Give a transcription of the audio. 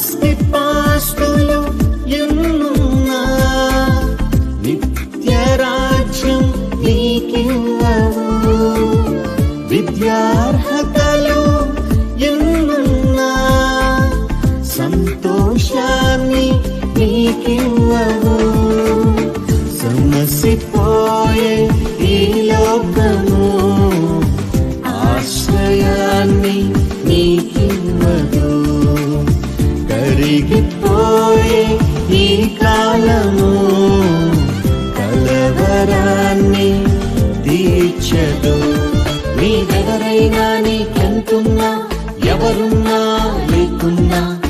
ఆస్తిపాస్తులు ఎన్నున్నా నిత్యరాజ్యం నీకివ్వవు. విద్యార్హతలు ఎన్నున్నా సంతోషాన్ని నీకివ్వవు. సమసిపోయే ఈ లోకము ఆశ్రయాన్ని నీకివ్వదు. కరిగిపోయే ఈ కాలము కలవరాన్ని తీర్చదు. నీవెవరైనా నీకెంతున్నా ఎవరున్నా లేకున్నా